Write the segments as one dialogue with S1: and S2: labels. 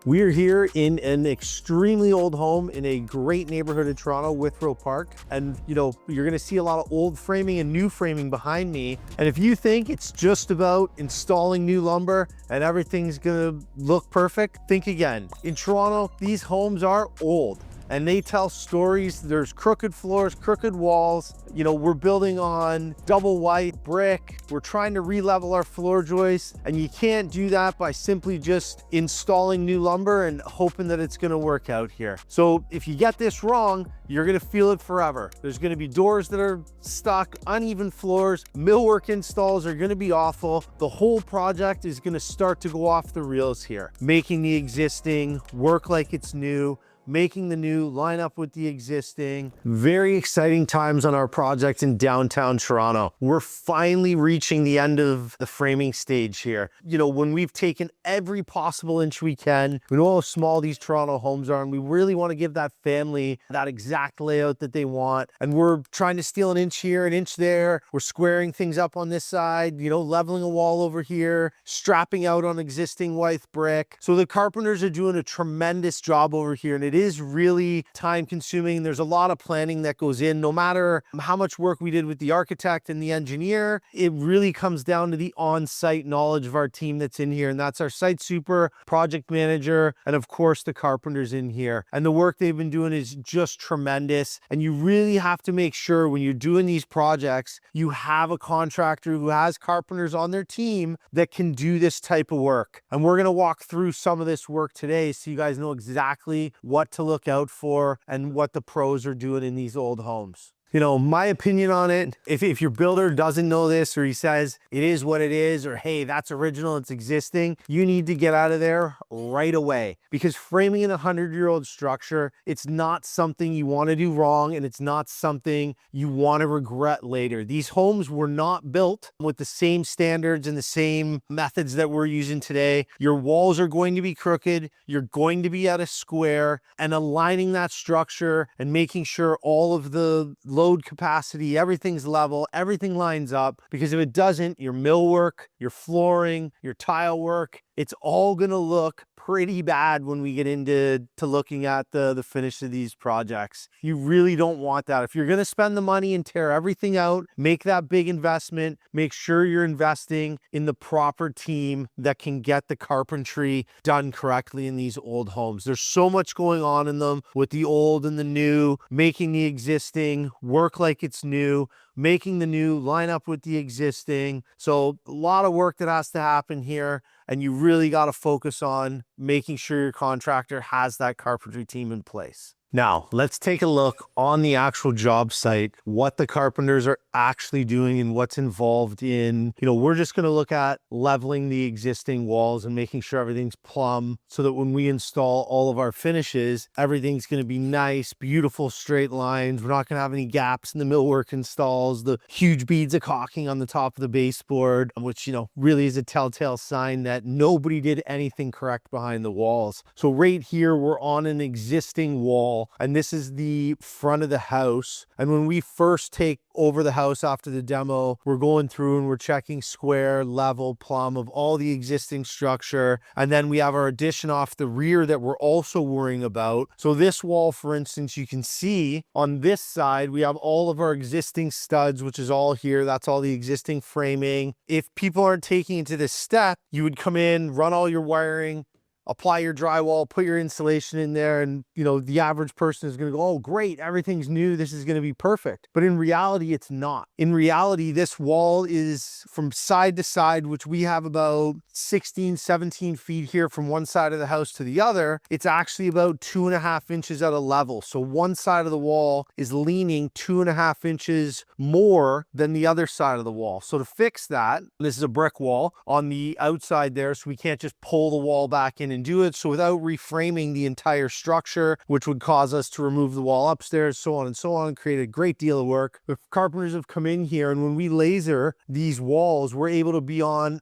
S1: We are here in an extremely old home in a great neighborhood of Toronto, Withrow Park. And you're gonna see a lot of old framing and new framing behind me. And if you think it's just about installing new lumber and everything's gonna look perfect, think again. In Toronto, these homes are old and they tell stories. There's crooked floors, crooked walls. We're building on double white brick. We're trying to re-level our floor joists, and you can't do that by simply just installing new lumber and hoping that it's gonna work out here. So if you get this wrong, you're gonna feel it forever. There's gonna be doors that are stuck, uneven floors, millwork installs are gonna be awful. The whole project is gonna start to go off the rails here, making the existing work like it's new, making the new line up with the existing. Very exciting times on our project in downtown Toronto. We're finally reaching the end of the framing stage here. When we've taken every possible inch we can, we know how small these Toronto homes are, and we really want to give that family that exact layout that they want. And we're trying to steal an inch here, an inch there. We're squaring things up on this side, leveling a wall over here, strapping out on existing white brick. So the carpenters are doing a tremendous job over here, and it is really time consuming. There's a lot of planning that goes in. No matter how much work we did with the architect and the engineer, it really comes down to the on-site knowledge of our team that's in here. And that's our site super, project manager, and of course the carpenters in here. And the work they've been doing is just tremendous. And you really have to make sure when you're doing these projects, you have a contractor who has carpenters on their team that can do this type of work. And we're going to walk through some of this work today so you guys know exactly what to look out for and what the pros are doing in these old homes. My opinion on it, if your builder doesn't know this, or he says it is what it is, or hey, that's original, it's existing, you need to get out of there right away. Because framing in a 100-year-old structure, it's not something you want to do wrong, and it's not something you want to regret later. These homes were not built with the same standards and the same methods that we're using today. Your walls are going to be crooked, you're going to be at a square, and aligning that structure and making sure all of the load capacity, everything's level, everything lines up, because if it doesn't, your millwork, your flooring, your tile work, it's all gonna look pretty bad when we get into looking at the finish of these projects. You really don't want that. If you're gonna spend the money and tear everything out, make that big investment, make sure you're investing in the proper team that can get the carpentry done correctly in these old homes. There's so much going on in them with the old and the new, making the existing work like it's new, making the new line up with the existing. So a lot of work that has to happen here, and you really got to focus on making sure your contractor has that carpentry team in place. Now, let's take a look on the actual job site, what the carpenters are actually doing and what's involved in, we're just going to look at leveling the existing walls and making sure everything's plumb so that when we install all of our finishes, everything's going to be nice, beautiful straight lines. We're not going to have any gaps in the millwork installs, the huge beads of caulking on the top of the baseboard, which, really is a telltale sign that nobody did anything correct behind the walls. So right here, we're on an existing wall, and this is the front of the house. And when we first take over the house after the demo, we're going through and we're checking square, level, plumb of all the existing structure. And then we have our addition off the rear that we're also worrying about. So this wall, for instance, you can see on this side, we have all of our existing studs, which is all here. That's all the existing framing. If people aren't taking it to this step, you would come in, run all your wiring, apply your drywall, put your insulation in there, and the average person is going to go, oh great, everything's new, this is going to be perfect. But in reality, it's not. In reality, this wall is from side to side, which we have about 16, 17 feet here from one side of the house to the other. It's actually about 2.5 inches at a level. So one side of the wall is leaning 2.5 inches more than the other side of the wall. So to fix that, this is a brick wall on the outside there, so we can't just pull the wall back in and do it. So without reframing the entire structure, which would cause us to remove the wall upstairs, so on, create a great deal of work. The carpenters have come in here, and when we laser these walls, we're able to be on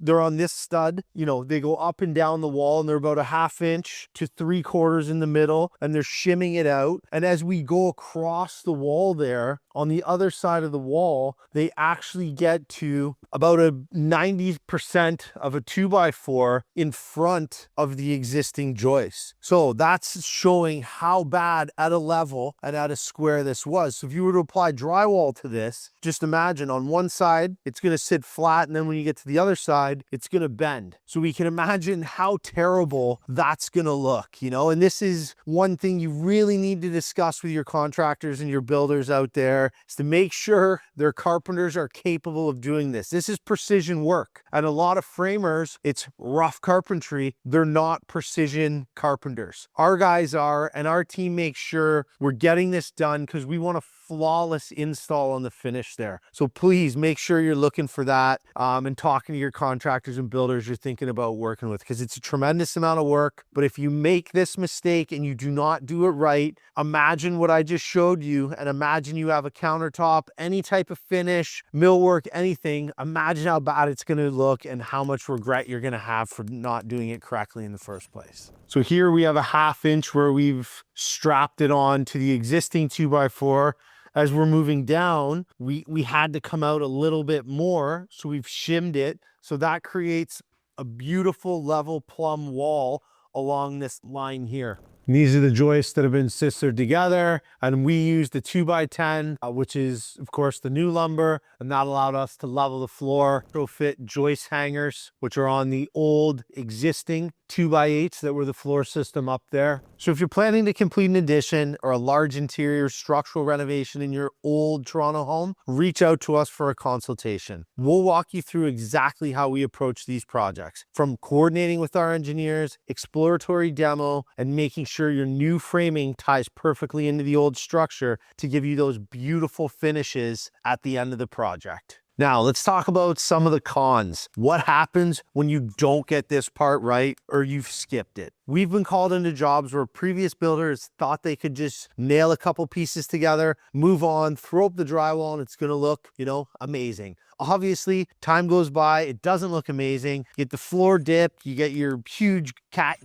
S1: they're on this stud, they go up and down the wall, and they're about 1/2 inch to 3/4 in the middle, and they're shimming it out. And as we go across the wall there on the other side of the wall, they actually get to about a 90% of a 2x4 in front of the existing joist. So that's showing how bad at a level and at a square this was. So if you were to apply drywall to this, just imagine on one side, it's going to sit flat. And then when you get to the other side, it's going to bend. So we can imagine how terrible that's going to look, you know, and this is one thing you really need to discuss with your contractors and your builders out there, is to make sure their carpenters are capable of doing this. This is precision work. And a lot of framers, it's rough carpentry. They're not precision carpenters. Our guys are, and our team makes sure we're getting this done because we want a flawless install on the finish there. So please make sure you're looking for that and talking to your contractors and builders you're thinking about working with, because it's a tremendous amount of work. But if you make this mistake and you do not do it right, imagine what I just showed you, and imagine you have a countertop, any type of finish, millwork, anything. Imagine how bad it's going to look and how much regret you're going to have for not doing it correctly in the first place. So here we have a 1/2 inch where we've strapped it on to the existing 2x4. As we're moving down, we had to come out a little bit more, so we've shimmed it. So that creates a beautiful level plumb wall along this line here. And these are the joists that have been sistered together, and we used the 2x10, which is of course the new lumber, and that allowed us to level the floor. Fit joist hangers, which are on the old existing 2x8s that were the floor system up there. So if you're planning to complete an addition or a large interior structural renovation in your old Toronto home, reach out to us for a consultation. We'll walk you through exactly how we approach these projects, from coordinating with our engineers, exploratory demo, and making sure your new framing ties perfectly into the old structure to give you those beautiful finishes at the end of the project. Now, let's talk about some of the cons. What happens when you don't get this part right or you've skipped it? We've been called into jobs where previous builders thought they could just nail a couple pieces together, move on, throw up the drywall, and it's going to look, you know, amazing. Obviously, time goes by, it doesn't look amazing. You get the floor dipped, you get your huge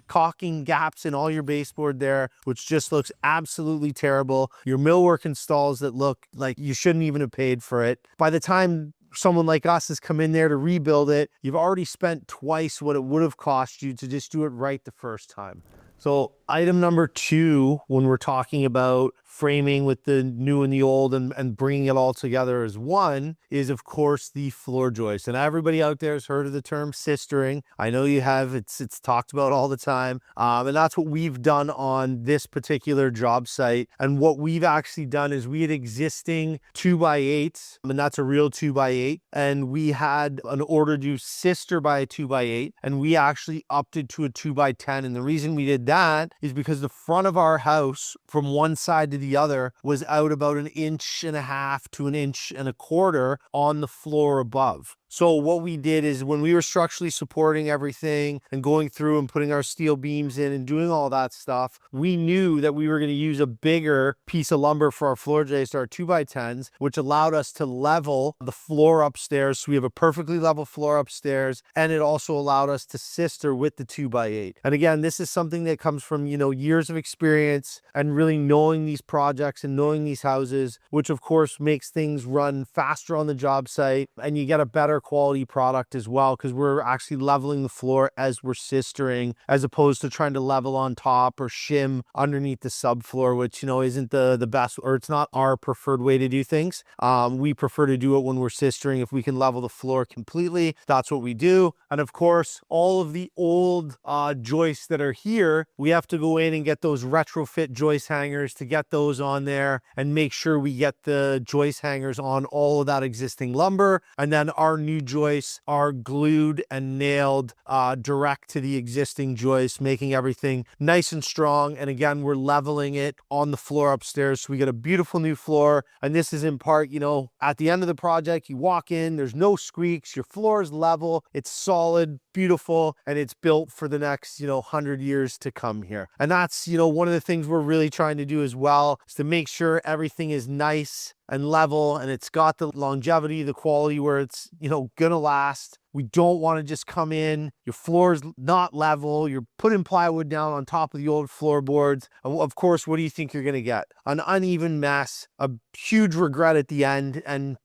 S1: caulking gaps in all your baseboard there, which just looks absolutely terrible. Your millwork installs that look like you shouldn't even have paid for it. By the time someone like us has come in there to rebuild it, you've already spent twice what it would have cost you to just do it right the first time. So item number 2, when we're talking about framing with the new and the old and bringing it all together as one, is of course the floor joist. And everybody out there has heard of the term sistering. I know you have. It's talked about all the time. And that's what we've done on this particular job site. And what we've actually done is we had existing 2x8s, and that's a real 2x8. And we had an order to sister by a 2x8, and we actually opted to a 2x10. And the reason we did that is because the front of our house from one side to the other was out about 1.5 inches to 1.25 inches on the floor above. So what we did is, when we were structurally supporting everything and going through and putting our steel beams in and doing all that stuff, we knew that we were going to use a bigger piece of lumber for our floor joist, our 2x10s, which allowed us to level the floor upstairs. So we have a perfectly level floor upstairs, and it also allowed us to sister with the 2x8. And again, this is something that comes from, you know, years of experience and really knowing these projects and knowing these houses, which of course makes things run faster on the job site, and you get a better quality product as well, because we're actually leveling the floor as we're sistering, as opposed to trying to level on top or shim underneath the subfloor, which, you know, isn't the best, or it's not our preferred way to do things. We prefer to do it when we're sistering. If we can level the floor completely, that's what we do. And of course, all of the old joists that are here, we have to go in and get those retrofit joist hangers to get those on there and make sure we get the joist hangers on all of that existing lumber. And then our new joists are glued and nailed direct to the existing joist, making everything nice and strong. And again, we're leveling it on the floor upstairs, so we get a beautiful new floor. And this is in part, you know, at the end of the project, you walk in, there's no squeaks, your floor is level, it's solid, beautiful, and it's built for the next, you know, 100 years to come here. And that's, you know, one of the things we're really trying to do as well, is to make sure everything is nice and level, and it's got the longevity, the quality where it's, you know, gonna last. We don't want to just come in, your floor's not level, you're putting plywood down on top of the old floorboards. And of course, what do you think you're going to get? An uneven mess, a huge regret at the end, and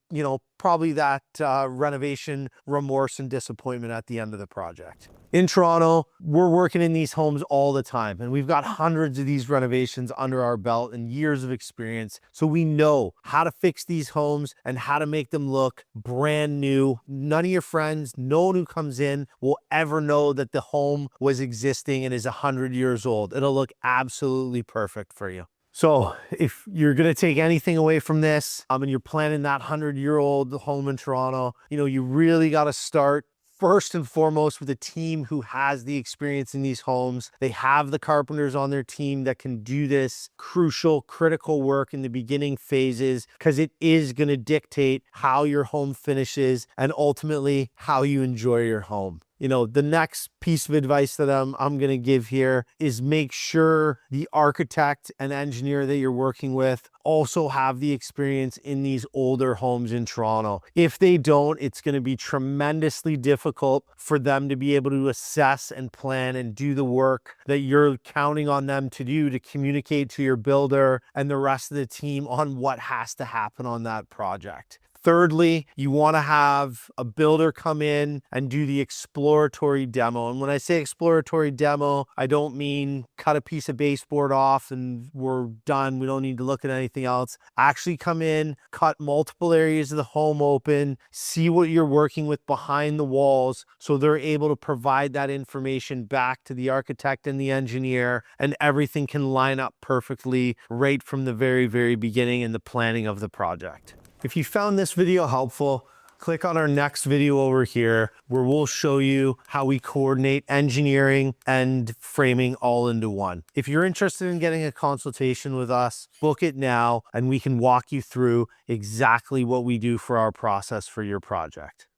S1: probably that renovation remorse and disappointment at the end of the project. In Toronto, we're working in these homes all the time, and we've got hundreds of these renovations under our belt and years of experience. So we know how to fix these homes and how to make them look brand new. None of your friends, no one who comes in will ever know that the home was existing and is 100 years old. It'll look absolutely perfect for you. So if you're going to take anything away from this, and you're planning that 100-year-old home in Toronto, you really got to start first and foremost with a team who has the experience in these homes. They have the carpenters on their team that can do this crucial, critical work in the beginning phases, because it is going to dictate how your home finishes and ultimately how you enjoy your home. The next piece of advice that I'm going to give here is make sure the architect and engineer that you're working with also have the experience in these older homes in Toronto. If they don't, it's going to be tremendously difficult for them to be able to assess and plan and do the work that you're counting on them to do, to communicate to your builder and the rest of the team on what has to happen on that project. Thirdly, you want to have a builder come in and do the exploratory demo. And when I say exploratory demo, I don't mean cut a piece of baseboard off and we're done, we don't need to look at anything else. Actually come in, cut multiple areas of the home open, see what you're working with behind the walls, so they're able to provide that information back to the architect and the engineer, and everything can line up perfectly right from the very, very beginning in the planning of the project. If you found this video helpful, click on our next video over here, where we'll show you how we coordinate engineering and framing all into one. If you're interested in getting a consultation with us, book it now, and we can walk you through exactly what we do for our process for your project.